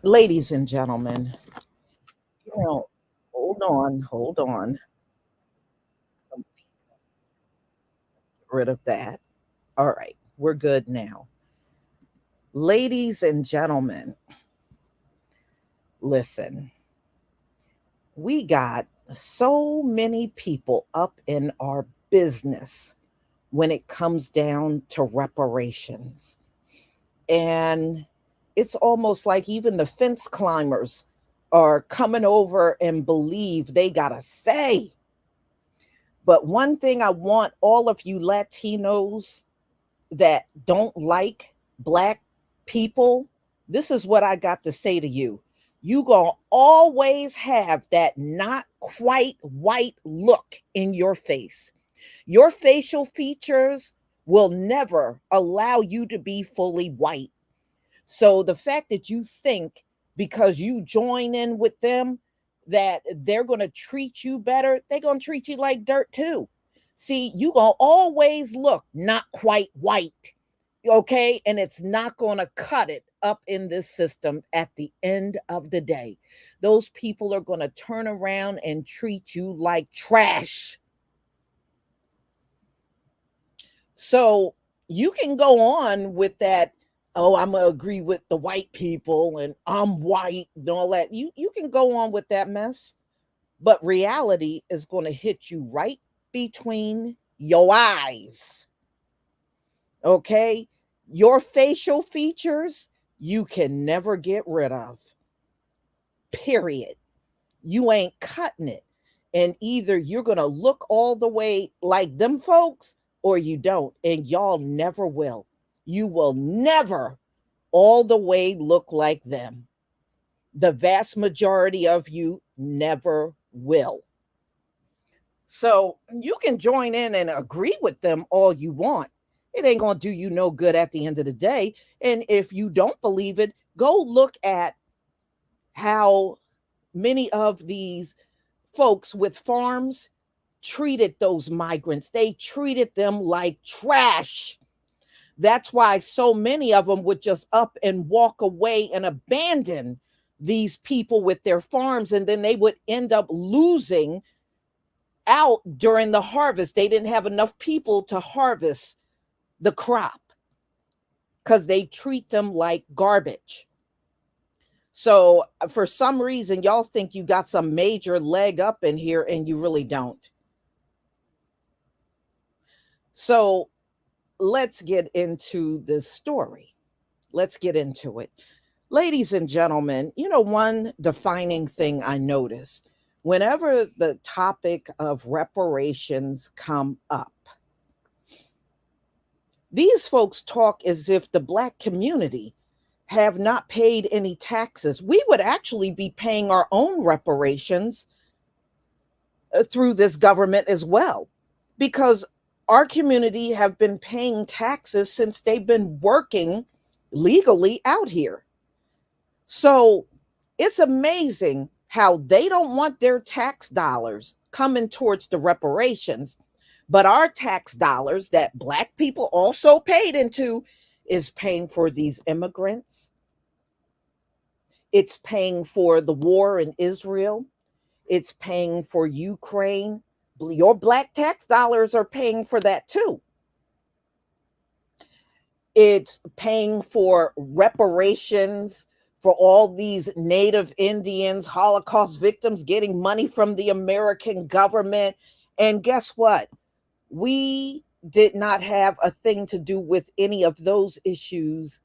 Ladies and gentlemen, you know, hold on. Get rid of that. All right, we're good now. Ladies and gentlemen, listen, we got so many people up in our business when it comes down to reparations. And it's almost like even the fence climbers are coming over and believe they got to say. But one thing I want all of you Latinos that don't like Black people, this is what I got to say to you. You gonna always have that not quite white look in your face. Your facial features will never allow you to be fully white. So the fact that you think because you join in with them that they're going to treat you better, they're going to treat you like dirt too. See, you going to always look not quite white, okay? And it's not going to cut it up in this system at the end of the day. Those people are going to turn around and treat you like trash. So you can go on with that. Oh, I'm gonna agree with the white people and I'm white and all that. You can go on with that mess, but reality is going to hit you right between your eyes. Okay? Your facial features you can never get rid of. Period. You ain't cutting it. And either you're going to look all the way like them folks or you don't. And y'all never will. You will never all the way look like them. The vast majority of you never will. So you can join in and agree with them all you want. It ain't going to do you no good at the end of the day. And if you don't believe it, go look at how many of these folks with farms treated those migrants. They treated them like trash. That's why so many of them would just up and walk away and abandon these people with their farms. And then they would end up losing out during the harvest. They didn't have enough people to harvest the crop because they treat them like garbage. So for some reason, y'all think you got some major leg up in here and you really don't. So let's get into this story. Let's get into it. Ladies and gentlemen, one defining thing I notice whenever the topic of reparations come up, these folks talk as if the Black community have not paid any taxes. We would actually be paying our own reparations through this government as well, because Our community have been paying taxes since they've been working legally out here. So it's amazing how they don't want their tax dollars coming towards the reparations, but our tax dollars that black people also paid into is paying for these immigrants. It's paying for the war in Israel. It's paying for Ukraine. Your black tax dollars are paying for that too. It's paying for reparations for all these Native Indians, Holocaust victims getting money from the American government. And guess what? We did not have a thing to do with any of those issues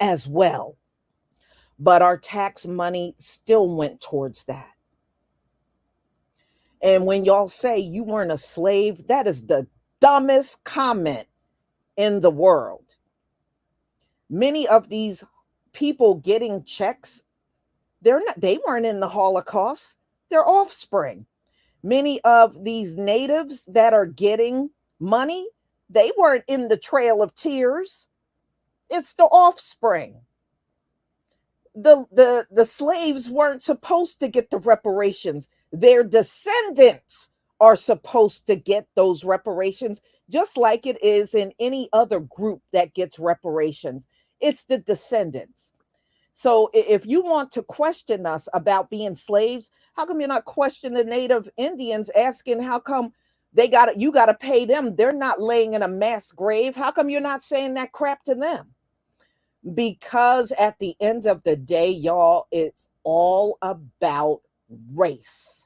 as well. But our tax money still went towards that. And when y'all say you weren't a slave, that is the dumbest comment in the world. Many of these people getting checks, they weren't in the Holocaust. They're offspring. Many of these natives that are getting money, they weren't in the Trail of Tears. It's the offspring. The slaves weren't supposed to get the reparations. Their descendants are supposed to get those reparations, just like it is in any other group that gets reparations. It's the descendants. So if you want to question us about being slaves, how come you're not questioning the Native Indians, asking how come you got to pay them? They're not laying in a mass grave. How come you're not saying that crap to them? Because at the end of the day, y'all, it's all about race.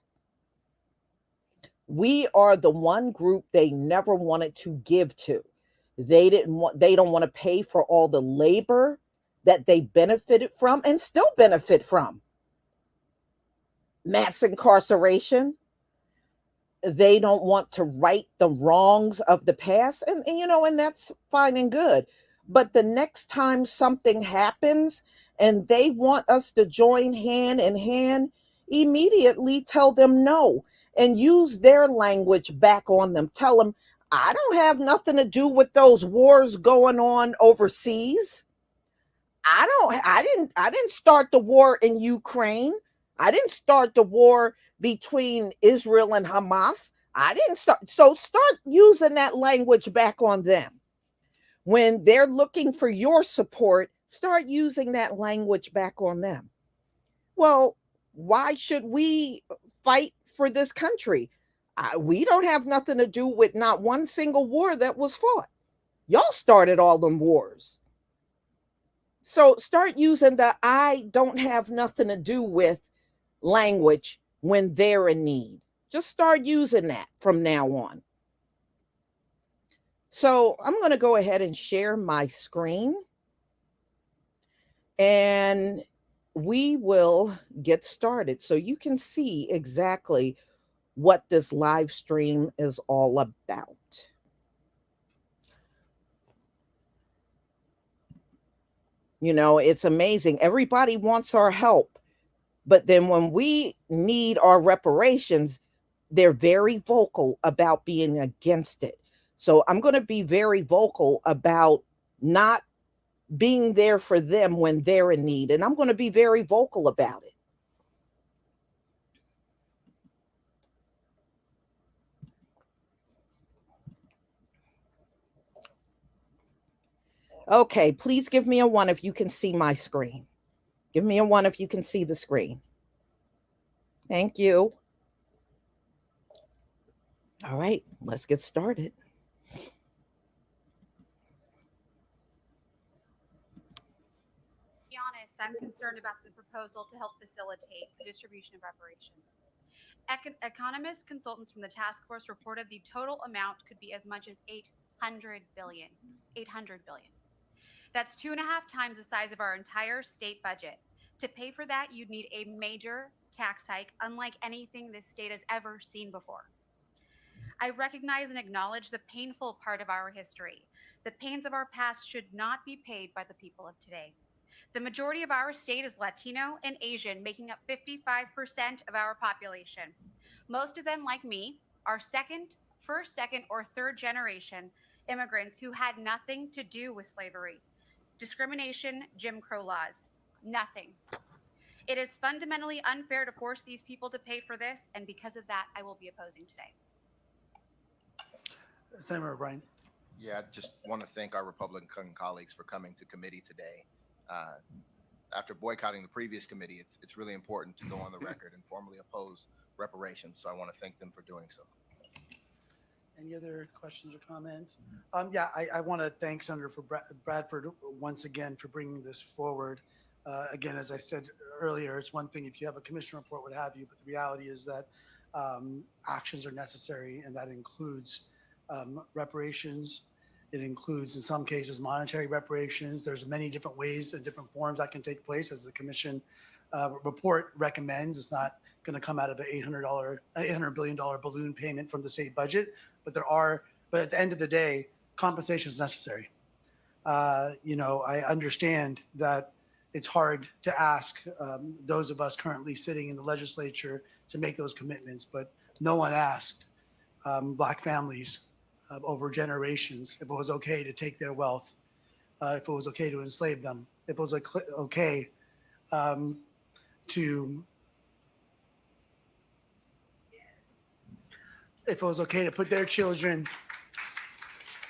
We are the one group they never wanted to give to. They don't want to pay for all the labor that they benefited from and still benefit from. Mass incarceration. They don't want to right the wrongs of the past. And that's fine and good. But the next time something happens and they want us to join hand in hand, immediately tell them no and use their language back on them. Tell them, I don't have nothing to do with those wars going on overseas. I didn't start the war in Ukraine. I didn't start the war between Israel and Hamas. I didn't start. So start using that language back on them. When they're looking for your support, start using that language back on them. Well, why should we fight for this country? We don't have nothing to do with not one single war that was fought. Y'all started all them wars. So start using the I don't have nothing to do with language when they're in need. Just start using that from now on. So I'm going to go ahead and share my screen and we will get started so you can see exactly what this live stream is all about. It's amazing. Everybody wants our help. But then when we need our reparations, they're very vocal about being against it. So I'm going to be very vocal about not being there for them when they're in need. And I'm going to be very vocal about it. Okay, please give me a one if you can see my screen. Give me a one if you can see the screen. Thank you. All right, let's get started. Be honest, I'm concerned about the proposal to help facilitate the distribution of reparations. Economists consultants from the task force reported the total amount could be as much as 800 billion. 800 billion. That's 2.5 times the size of our entire state budget. To pay for that, you'd need a major tax hike, unlike anything this state has ever seen before. I recognize and acknowledge the painful part of our history. The pains of our past should not be paid by the people of today. The majority of our state is Latino and Asian, making up 55% of our population. Most of them, like me, are second, first, second, or third generation immigrants who had nothing to do with slavery, discrimination, Jim Crow laws. Nothing. It is fundamentally unfair to force these people to pay for this, and because of that, I will be opposing today. Senator O'Brien. Yeah, I just want to thank our Republican colleagues for coming to committee today. Uh, After boycotting the previous committee, it's really important to go on the record and formally oppose reparations. So I want to thank them for doing so. Any other questions or comments? Yeah, I want to thank Senator for Bradford once again for bringing this forward. Again, as I said earlier, it's one thing if you have a commission report, what have you, but the reality is that actions are necessary, and that includes reparations. It includes, in some cases, monetary reparations. There's many different ways and different forms that can take place, as the commission report recommends. It's not going to come out of an $800 billion balloon payment from the state budget, but but at the end of the day, compensation is necessary. I understand that it's hard to ask those of us currently sitting in the legislature to make those commitments, but no one asked Black families over generations if it was okay to take their wealth, if it was okay to enslave them, if it was okay to if it was okay to put their children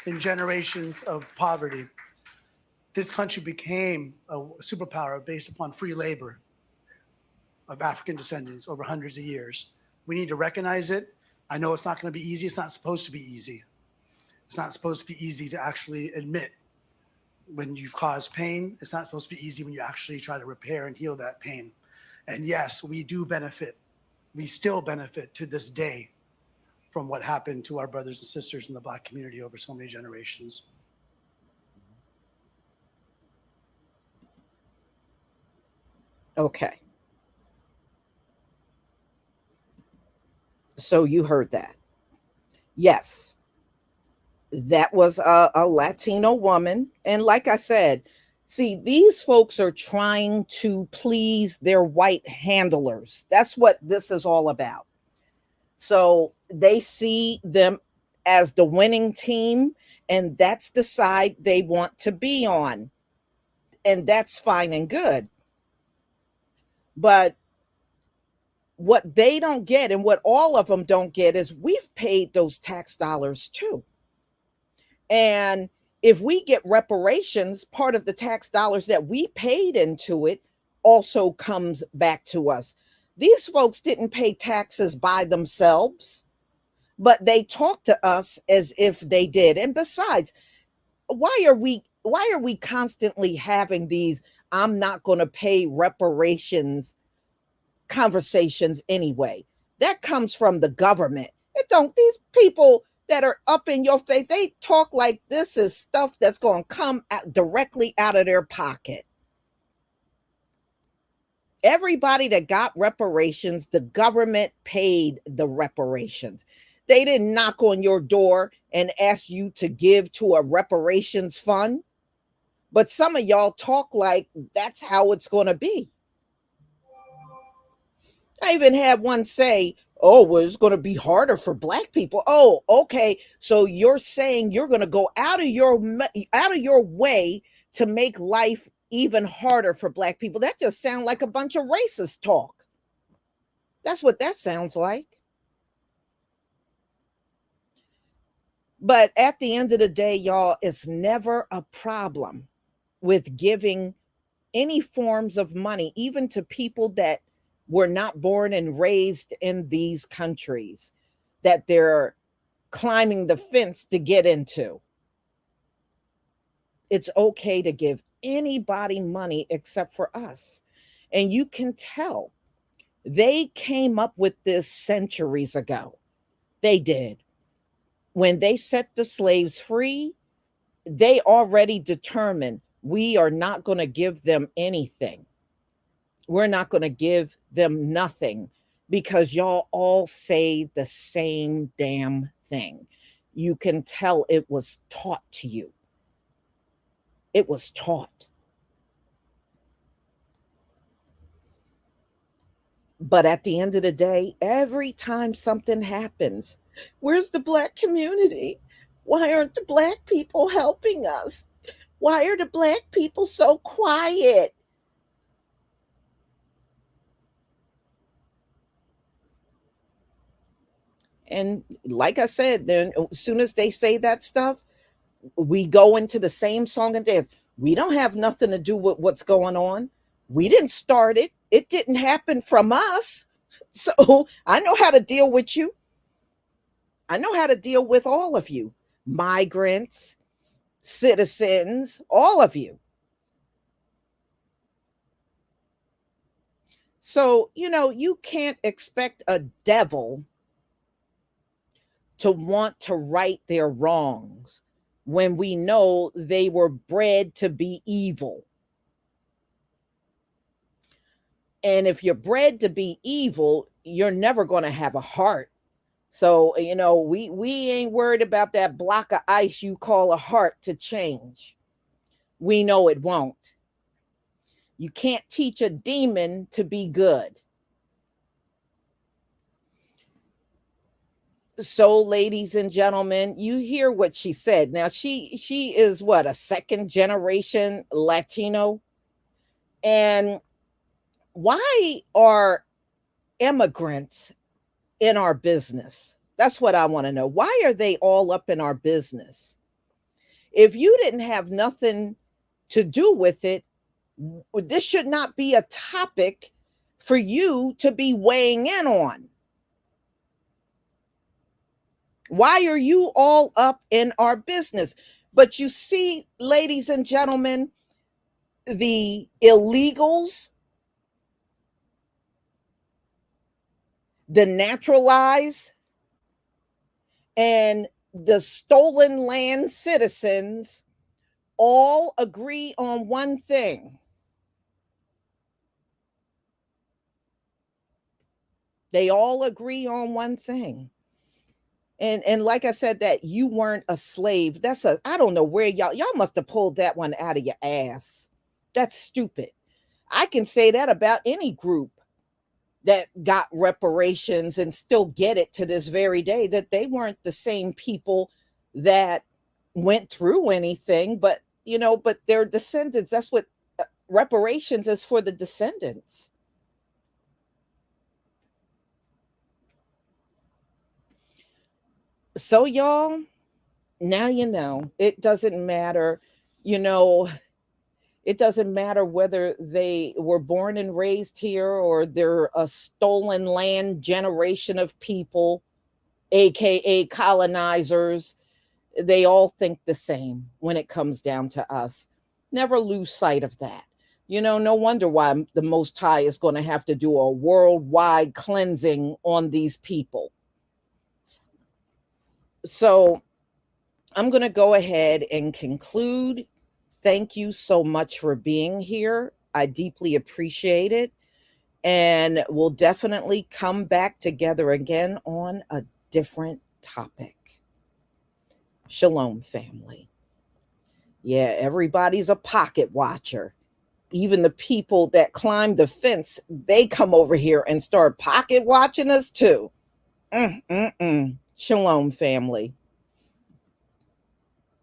in generations of poverty. This country became a superpower based upon free labor of African descendants over hundreds of years. We need to recognize it. I know it's not going to be easy. It's not supposed to be easy. It's not supposed to be easy to actually admit when you've caused pain. It's not supposed to be easy when you actually try to repair and heal that pain. And yes, we do benefit. We still benefit to this day from what happened to our brothers and sisters in the Black community over so many generations. Okay. So you heard that. Yes, that was a Latino woman. And like I said, see, these folks are trying to please their white handlers. That's what this is all about. So they see them as the winning team, and that's the side they want to be on. And that's fine and good. But what they don't get, and what all of them don't get, is we've paid those tax dollars too. And if we get reparations, part of the tax dollars that we paid into it also comes back to us. These folks didn't pay taxes by themselves, but they talk to us as if they did. And besides, why are we constantly having these I'm not going to pay reparations conversations anyway? That comes from the government. It don't These people that are up in your face, they talk like this is stuff that's going to come out directly out of their pocket. Everybody that got reparations, the government paid the reparations. They didn't knock on your door and ask you to give to a reparations fund. But some of y'all talk like that's how it's going to be. I even had one say, "Oh, well, it's going to be harder for Black people." Oh, okay. So you're saying you're going to go out of your way to make life even harder for Black people? That just sounds like a bunch of racist talk. That's what that sounds like. But at the end of the day, y'all, it's never a problem with giving any forms of money, even to people that were not born and raised in these countries that they're climbing the fence to get into. It's okay to give anybody money except for us. And you can tell they came up with this centuries ago. They did. When they set the slaves free, they already determined we are not going to give them anything. We're not going to give them nothing because y'all all say the same damn thing. You can tell it was taught to you. It was taught. But at the end of the day, every time something happens, Where's the black community? Why aren't the black people helping us? Why are the black people so quiet? And like I said, then as soon as they say that stuff, we go into the same song and dance. We don't have nothing to do with what's going on. We didn't start it. It didn't happen from us. So I know how to deal with you. I know how to deal with all of you, migrants, citizens, all of you. So, you can't expect a devil to want to right their wrongs when we know they were bred to be evil. And if you're bred to be evil, you're never going to have a heart. So, we ain't worried about that block of ice you call a heart to change. We know it won't. You can't teach a demon to be good. So, ladies and gentlemen, you hear what she said. Now, she is what, a second generation Latino? And why are immigrants in our business? That's what I want to know. Why are they all up in our business? If you didn't have nothing to do with it, this should not be a topic for you to be weighing in on. Why are you all up in our business? But you see, ladies and gentlemen, the illegals, the naturalized, and the stolen land citizens all agree on one thing. They all agree on one thing. And like I said, that you weren't a slave. I don't know where y'all must have pulled that one out of your ass. That's stupid. I can say that about any group that got reparations and still get it to this very day, that they weren't the same people that went through anything, but their descendants. That's what reparations is for, the descendants. So y'all, now it doesn't matter, it doesn't matter whether they were born and raised here or they're a stolen land generation of people, aka colonizers. They all think the same when it comes down to us. Never lose sight of that. No wonder why the Most High is going to have to do a worldwide cleansing on these people. So I'm going to go ahead and conclude. Thank you so much for being here. I deeply appreciate it. And we'll definitely come back together again on a different topic. Shalom, family. Yeah, everybody's a pocket watcher. Even the people that climb the fence, they come over here and start pocket watching us too. Shalom, family.